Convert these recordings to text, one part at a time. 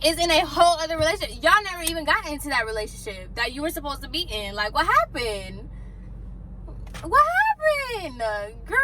is in a whole other relationship. Y'all never even got into that relationship that you were supposed to be in. Like, what happened? What happened, girl?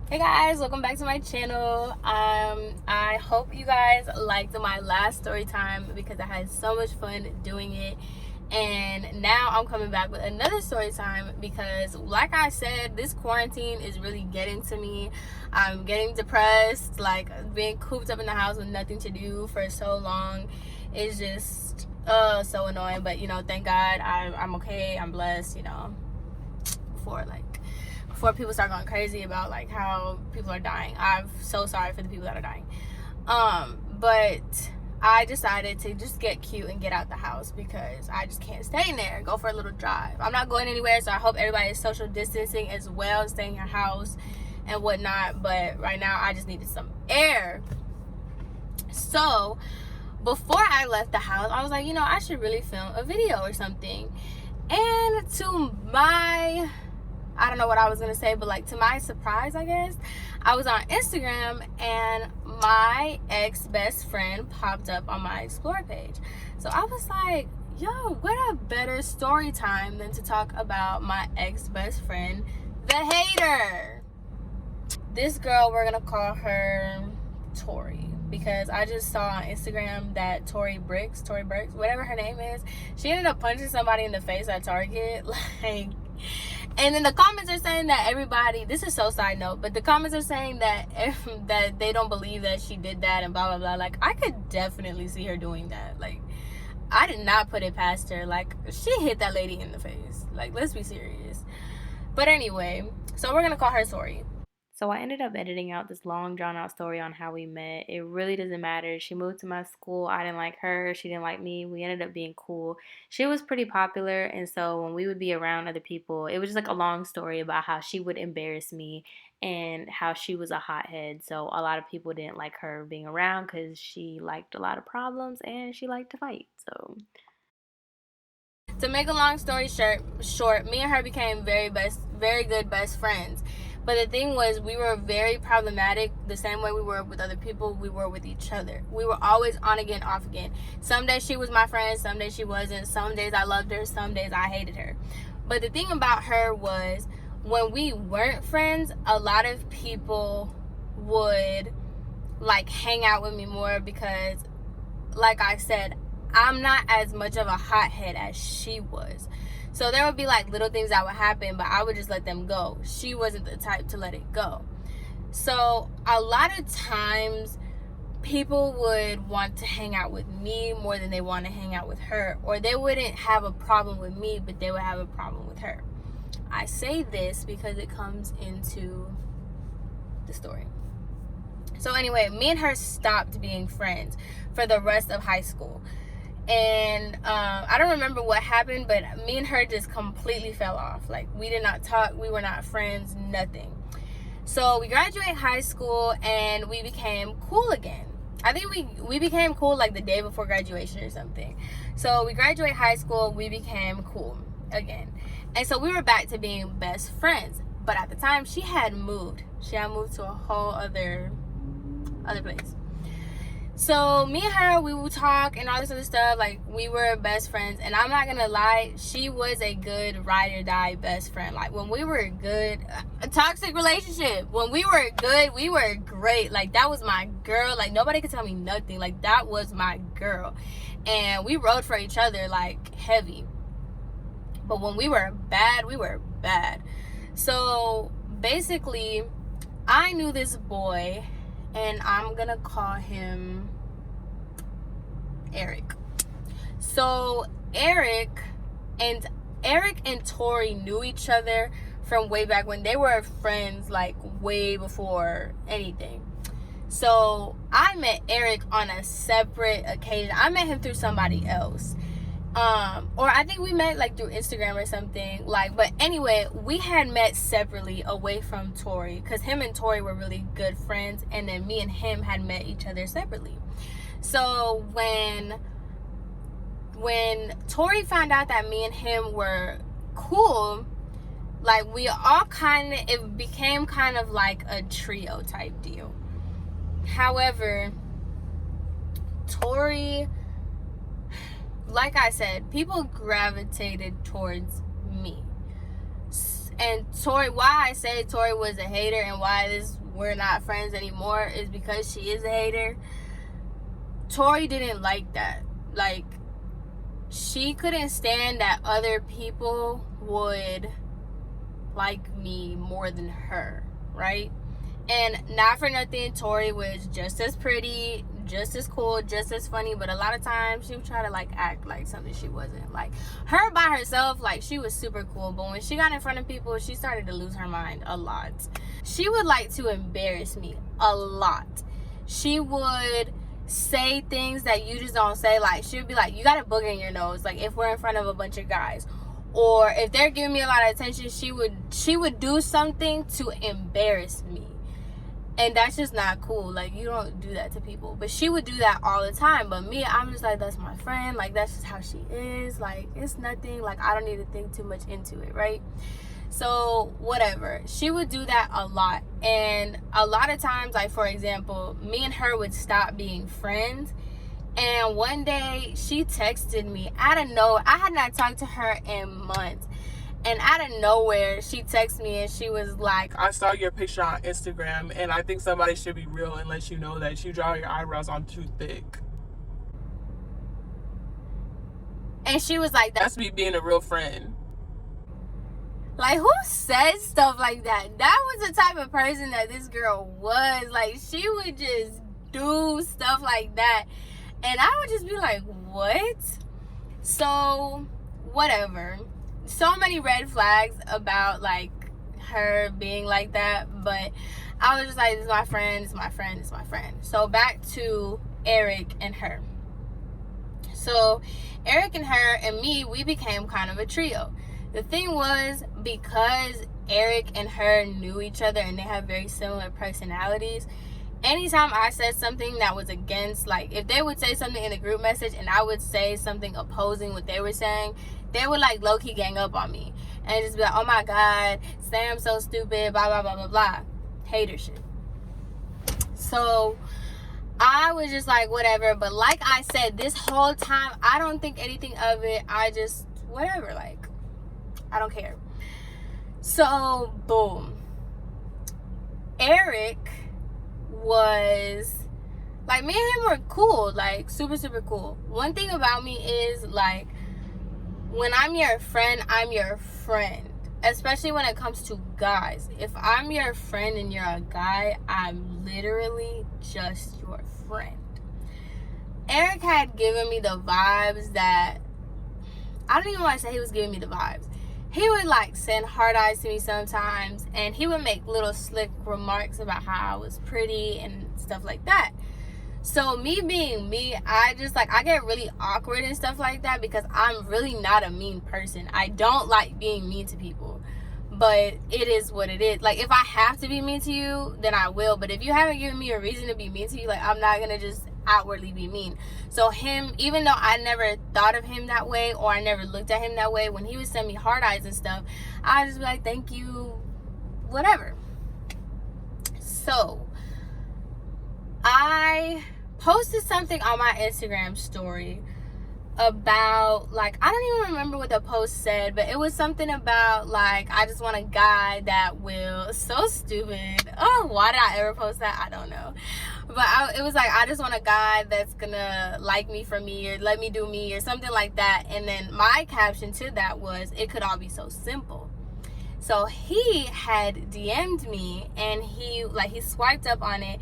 Hey guys, welcome back to my channel. I hope you guys liked my last story time because I had so much fun doing it. And now I'm coming back with another story time because, like I said, this quarantine is really getting to me. I'm getting depressed. Like, being cooped up in the house with nothing to do for so long is just so annoying. But, you know, thank God I'm okay. I'm blessed, you know, before people start going crazy about like how people are dying. I'm so sorry for the people that are dying. But I decided to just get cute and get out the house because I just can't stay in there. Go for a little drive. I'm not going anywhere, so I hope everybody is social distancing as well, staying in your house and whatnot. But right now, I just needed some air. So before I left the house, I was like, you know, I should really film a video or something. And to my, I don't know what I was gonna say, but like to my surprise, I guess, I was on Instagram and my ex-best friend popped up on my Explore page. So I was like, yo, what a better story time than to talk about my ex-best friend, the hater. This girl, we're gonna call her Tori, because I just saw on Instagram that Tori Bricks, whatever her name is, she ended up punching somebody in the face at Target. Like, and then the comments are saying that everybody, this is so side note, but the comments are saying that that they don't believe that she did that and blah blah blah. Like, I could definitely see her doing that. Like, I did not put it past her. Like, she hit that lady in the face. Like, let's be serious. But anyway, so we're gonna call her Tori. So I ended up editing out this long drawn out story on how we met. It really doesn't matter. She moved to my school. I didn't like her. She didn't like me. We ended up being cool. She was pretty popular, and so when we would be around other people, it was just like a long story about how she would embarrass me and how she was a hothead. So a lot of people didn't like her being around because she liked a lot of problems and she liked to fight. So to make a long story short, me and her became very good best friends. But the thing was, we were very problematic. The same way we were with other people, we were with each other. We were always on again, off again. Some days she was my friend, some days she wasn't. Some days I loved her, some days I hated her. But the thing about her was, when we weren't friends, a lot of people would like hang out with me more because, like I said, I'm not as much of a hothead as she was. So there would be like little things that would happen, but I would just let them go. She wasn't the type to let it go. So a lot of times people would want to hang out with me more than they want to hang out with her. Or they wouldn't have a problem with me, but they would have a problem with her. I say this because it comes into the story. So anyway, me and her stopped being friends for the rest of high school. And I don't remember what happened, but me and her just completely fell off. Like, we did not talk, we were not friends, nothing. So we graduated high school and we became cool again. I think we became cool like the day before graduation or something. So we graduated high school, we became cool again. And so we were back to being best friends. But at the time, she had moved. She had moved to a whole other place. So me and her, we would talk and all this other stuff. Like, we were best friends. And I'm not gonna lie, she was a good ride or die best friend. Like, when we were good, a toxic relationship, when we were good, we were great. Like, that was my girl. Like, nobody could tell me nothing. Like, that was my girl. And we rode for each other like heavy. But when we were bad, we were bad. So basically, I knew this boy, and I'm gonna call him Eric. So Eric and Tori knew each other from way back when. They were friends like way before anything. So I met Eric on a separate occasion. I met him through somebody else. Or I think we met like through Instagram or something. Like, but anyway, we had met separately away from Tori, because him and Tori were really good friends, and then me and him had met each other separately. So when when Tori found out that me and him were cool, like we all it became kind of like a trio type deal. However, Tori, like I said, people gravitated towards me. And Tori, why I say Tori was a hater and why we're not friends anymore is because she is a hater. Tori didn't like that. Like, she couldn't stand that other people would like me more than her, right? And not for nothing, Tori was just as pretty, just as cool, just as funny, but a lot of times she would try to like act like something she wasn't. Like, her by herself, like, she was super cool, but when she got in front of people, she started to lose her mind a lot. She would like to embarrass me a lot. She would say things that you just don't say. Like, she would be like, you got a booger in your nose, like if we're in front of a bunch of guys, or if they're giving me a lot of attention, she would do something to embarrass me. And that's just not cool. Like, you don't do that to people. But she would do that all the time. But me, I'm just like, that's my friend. Like, that's just how she is. Like, it's nothing. Like, I don't need to think too much into it, right? So, whatever. She would do that a lot. And a lot of times, like, for example, me and her would stop being friends. And one day, she texted me out of nowhere. I had not talked to her in months. And out of nowhere, she texted me and she was like, I saw your picture on Instagram and I think somebody should be real and let you know that you draw your eyebrows on too thick. And she was like, that's me being a real friend. Like, who says stuff like that? That was the type of person that this girl was. Like, she would just do stuff like that. And I would just be like, what? So, whatever. So many red flags about like her being like that, but I was just like, this is my friend, this is my friend, this is my friend. So back to Eric and her. So Eric and her and me, we became kind of a trio. The thing was, because Eric and her knew each other and they have very similar personalities, anytime I said something that was against, like if they would say something in the group message and I would say something opposing what they were saying, they would like low-key gang up on me and just be like, oh my god, Sam's so stupid, blah blah blah blah blah. Hater shit. So I was just like, whatever. But like I said, this whole time I don't think anything of it. I just whatever, like I don't care. So boom, Eric was like, me and him were cool, like super super cool. One thing about me is, like, when I'm your friend, I'm your friend. Especially when it comes to guys. If I'm your friend and you're a guy, I'm literally just your friend. Eric had given me the vibes that, I don't even want to say he was giving me the vibes. He would like send hard eyes to me sometimes, and he would make little slick remarks about how I was pretty and stuff like that. So me being me, I just like, I get really awkward and stuff like that because I'm really not a mean person. I don't like being mean to people, but it is what it is. Like, if I have to be mean to you, then I will. But if you haven't given me a reason to be mean to you, like, I'm not gonna just outwardly be mean. So him, even though I never thought of him that way, or I never looked at him that way, when he would send me hard eyes and stuff, I just be like, thank you, whatever. So I posted something on my Instagram story about, like, I don't even remember what the post said, but it was something about, like, I just want a guy that will, so stupid. Oh, why did I ever post that? I don't know. But it was like, I just want a guy that's gonna like me for me, or let me do me, or something like that. And then my caption to that was, it could all be so simple. So he had DM'd me, and he swiped up on it,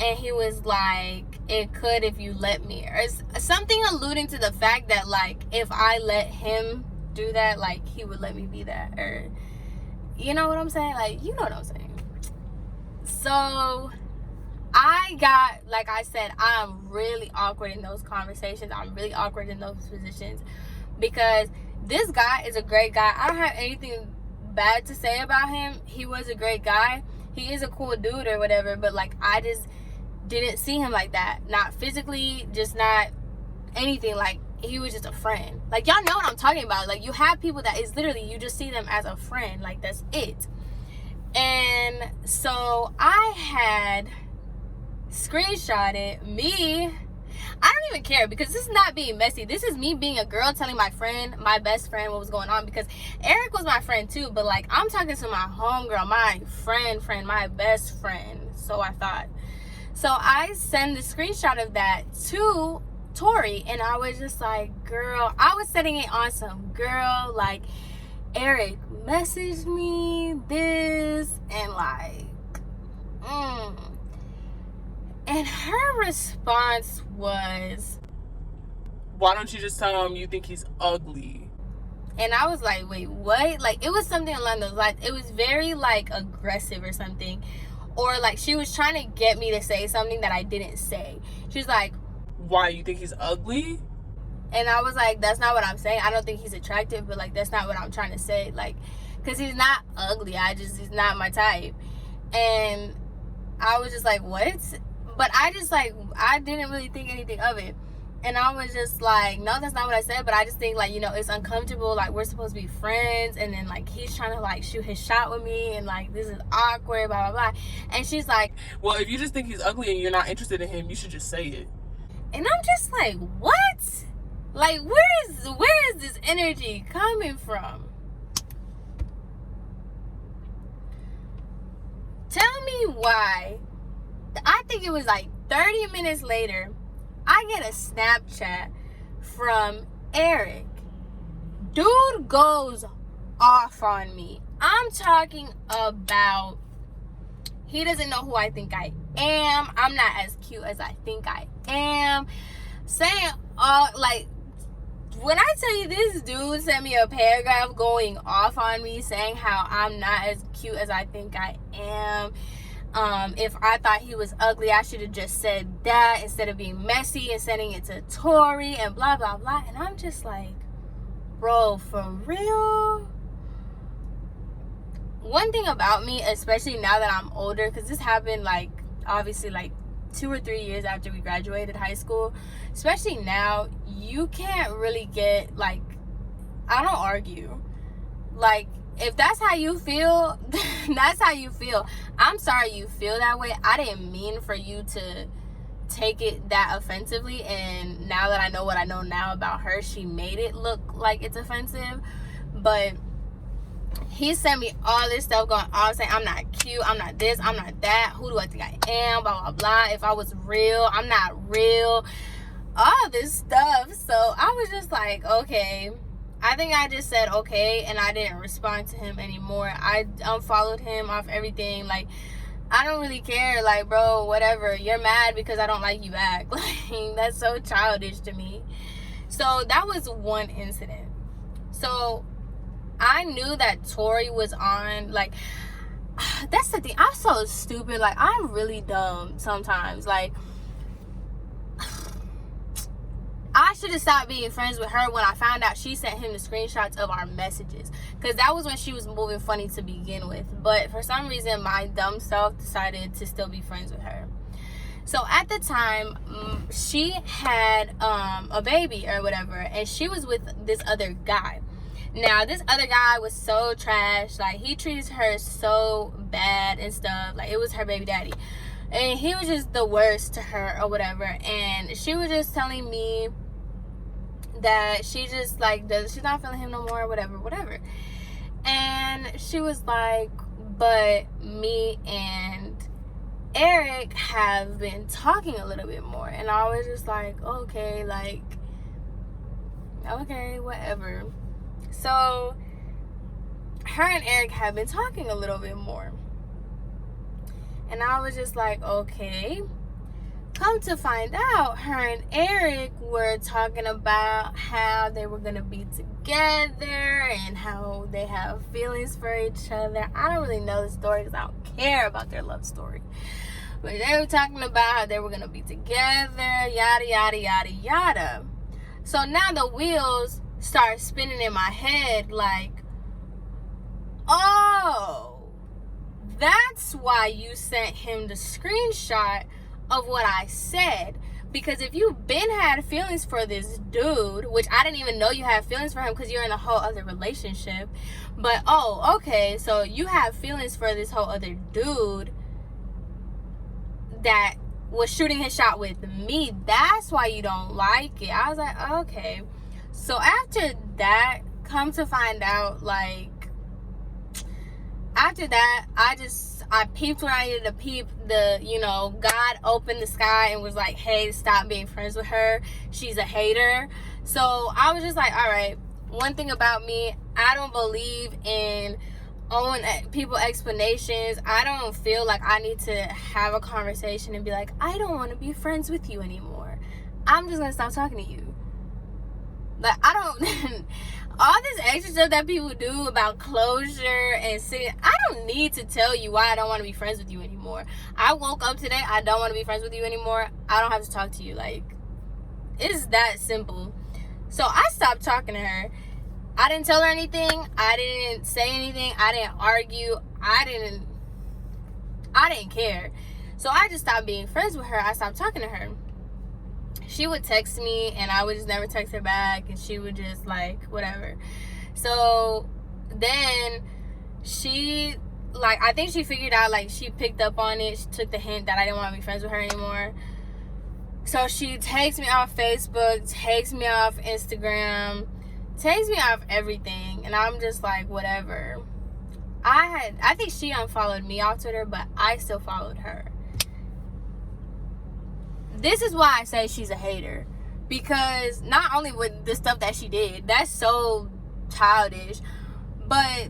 and he was like, it could if you let me, or something alluding to the fact that, like, if I let him do that, like, he would let me be that, or, you know what I'm saying? Like, you know what I'm saying. So I got, like I said, I'm really awkward in those conversations. I'm really awkward in those positions, because this guy is a great guy. I don't have anything bad to say about him. He was a great guy. He is a cool dude or whatever, but, like, I just didn't see him like that. Not physically, just not anything. Like, he was just a friend. Like, y'all know what I'm talking about. Like, you have people that is literally, you just see them as a friend. Like, that's it. And so I had screenshotted me. I don't even care, because this is not being messy. This is me being a girl telling my friend, my best friend, what was going on. Because Eric was my friend too, but like, I'm talking to my homegirl, my friend, my best friend. So I thought. So I send the screenshot of that to Tori, and I was just like, girl, I was setting it on some girl, like, Eric messaged me this, and like, and her response was, why don't you just tell him you think he's ugly? And I was like, wait, what? Like, it was something along those lines. It was very like aggressive or something, or like she was trying to get me to say something that I didn't say. She's like, why, you think he's ugly? And I was like, that's not what I'm saying. I don't think he's attractive, but like, that's not what I'm trying to say. Like, because he's not ugly. He's not my type. And I was just like, what? But I just like, I didn't really think anything of it. And I was just like, no, that's not what I said. But I just think, like, you know, it's uncomfortable. Like, we're supposed to be friends. And then, like, he's trying to, like, shoot his shot with me. And, like, this is awkward, blah, blah, blah. And she's like, well, if you just think he's ugly and you're not interested in him, you should just say it. And I'm just like, what? Like, where is this energy coming from? Tell me why. I think it was like 30 minutes later, I get a Snapchat from Eric. Dude goes off on me. I'm talking about, he doesn't know who I think I am. I'm not as cute as I think I am. Saying like, when I tell you, this dude sent me a paragraph going off on me, saying how I'm not as cute as I think I am. If I thought he was ugly, I should have just said that instead of being messy and sending it to Tori and blah, blah, blah. And I'm just like, bro, for real? One thing about me, especially now that I'm older, because this happened, like, obviously, like, 2 or 3 years after we graduated high school, especially now, you can't really get, like, I don't argue. Like, if that's how you feel, that's how you feel. I'm sorry you feel that way. I didn't mean for you to take it that offensively, and now that I know what I know now about her, she made it look like it's offensive. But he sent me all this stuff going on, saying I'm not cute, I'm not this, I'm not that, who do I think I am, blah, blah, blah. If I was real, I'm not real, all this stuff. So I was just like, okay. I think I just said okay, and I didn't respond to him anymore. I unfollowed him off everything. Like, I don't really care. Like, bro, whatever. You're mad because I don't like you back. Like, that's so childish to me. So that was one incident. So I knew that Tori was on, like, that's the thing. I'm so stupid. Like, I'm really dumb sometimes. Like, I should have stopped being friends with her when I found out she sent him the screenshots of our messages, because that was when she was moving funny to begin with. But for some reason, my dumb self decided to still be friends with her. So at the time, she had a baby or whatever, and she was with this other guy. Now, this other guy was so trash. Like, he treated her so bad and stuff. Like, it was her baby daddy. And he was just the worst to her or whatever. And she was just telling me that she just, like, she's not feeling him no more, whatever. And she was like, but me and Eric have been talking a little bit more. And I was just like, okay, like, okay, whatever. So her and Eric have been talking a little bit more. And I was just like, okay. Come to find out, her and Eric were talking about how they were going to be together and how they have feelings for each other. I don't really know the story because I don't care about their love story. But they were talking about how they were going to be together, yada, yada, yada, yada. So now the wheels start spinning in my head like, oh, that's why you sent him the screenshot of what I said. Because if you've been had feelings for this dude, which I didn't even know you had feelings for him because you're in a whole other relationship. But, oh, okay, so you have feelings for this whole other dude that was shooting his shot with me. That's why you don't like it. I was like, okay. So after that, come to find out, like, after that, I peeped when I needed to peep. God opened the sky and was like, hey, stop being friends with her. She's a hater. So I was just like, all right, one thing about me, I don't believe in owing people explanations. I don't feel like I need to have a conversation and be like, I don't want to be friends with you anymore. I'm just going to stop talking to you. Like, I don't... all this extra stuff that people do about closure and sitting, I don't need to tell you why I don't want to be friends with you anymore. I woke up today, I don't want to be friends with you anymore. I don't have to talk to you. Like, it's that simple. So I stopped talking to her. I didn't tell her anything. I didn't say anything. I didn't argue. I didn't care. So I just stopped being friends with her. I stopped talking to her. She would text me and I would just never text her back, and she would just like whatever. So then she, like, I think she figured out, like, she picked up on it. She took the hint that I didn't want to be friends with her anymore. So she takes me off Facebook, takes me off Instagram, takes me off everything, and I'm just like, whatever. I think she unfollowed me off Twitter, but I still followed her. This is why I say she's a hater, because not only with the stuff that she did, that's so childish, but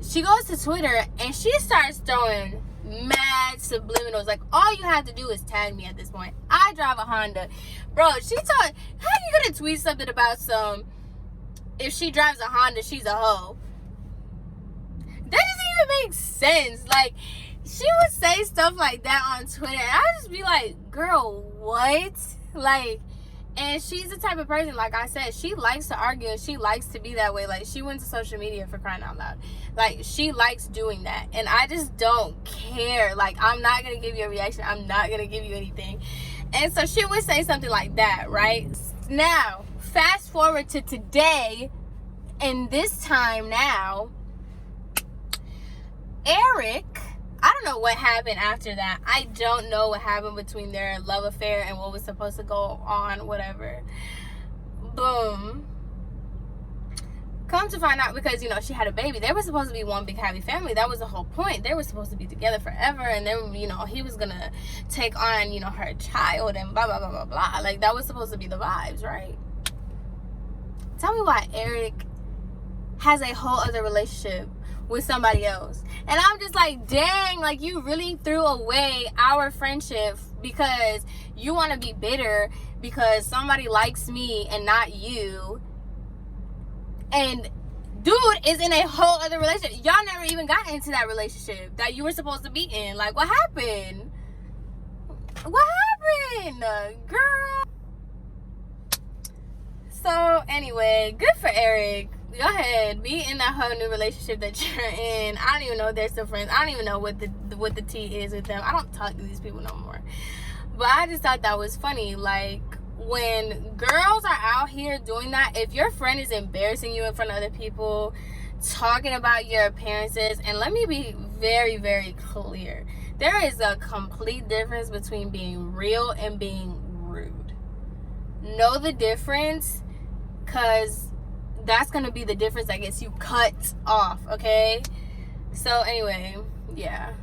she goes to Twitter and she starts throwing mad subliminals. Like, all you have to do is tag me at this point. I drive a Honda. Bro, she told, how you gonna tweet something about if she drives a Honda, she's a hoe? That doesn't even make sense. Like, she would say stuff like that on Twitter, and I'd just be like, girl, what? Like, and she's the type of person, like I said, she likes to argue and she likes to be that way. Like, she went to social media, for crying out loud. Like, she likes doing that, and I just don't care. Like, I'm not gonna give you a reaction. I'm not gonna give you anything. And so she would say something like that, right? Now, fast forward to today, and this time now, Eric, I don't know what happened after that. I don't know what happened between their love affair and what was supposed to go on, whatever. Boom. Come to find out, because, she had a baby. They were supposed to be one big happy family. That was the whole point. They were supposed to be together forever. And then, he was going to take on, her child and blah, blah, blah, blah, blah. Like, that was supposed to be the vibes, right? Tell me why Eric has a whole other relationship with somebody else. And I'm just like, dang, like, you really threw away our friendship because you want to be bitter because somebody likes me and not you. And dude is in a whole other relationship. Y'all never even got into that relationship that you were supposed to be in. Like, what happened? What happened, girl? So anyway, good for Eric. Go ahead, be in that whole new relationship that you're in. I don't even know if they're still friends. I don't even know what the tea is with them. I don't talk to these people no more. But I just thought that was funny. Like, when girls are out here doing that, if your friend is embarrassing you in front of other people, talking about your appearances, and let me be very, very clear. There is a complete difference between being real and being rude. Know the difference, because that's going to be the difference that gets you cut off, okay? So, anyway, yeah.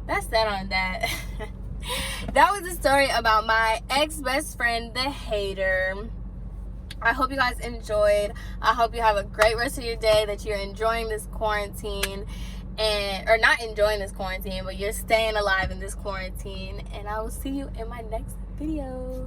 That's that on that. That was the story about my ex-best friend, the hater. I hope you guys enjoyed. I hope you have a great rest of your day, that you're enjoying this quarantine. Or not enjoying this quarantine, but you're staying alive in this quarantine. And I will see you in my next video.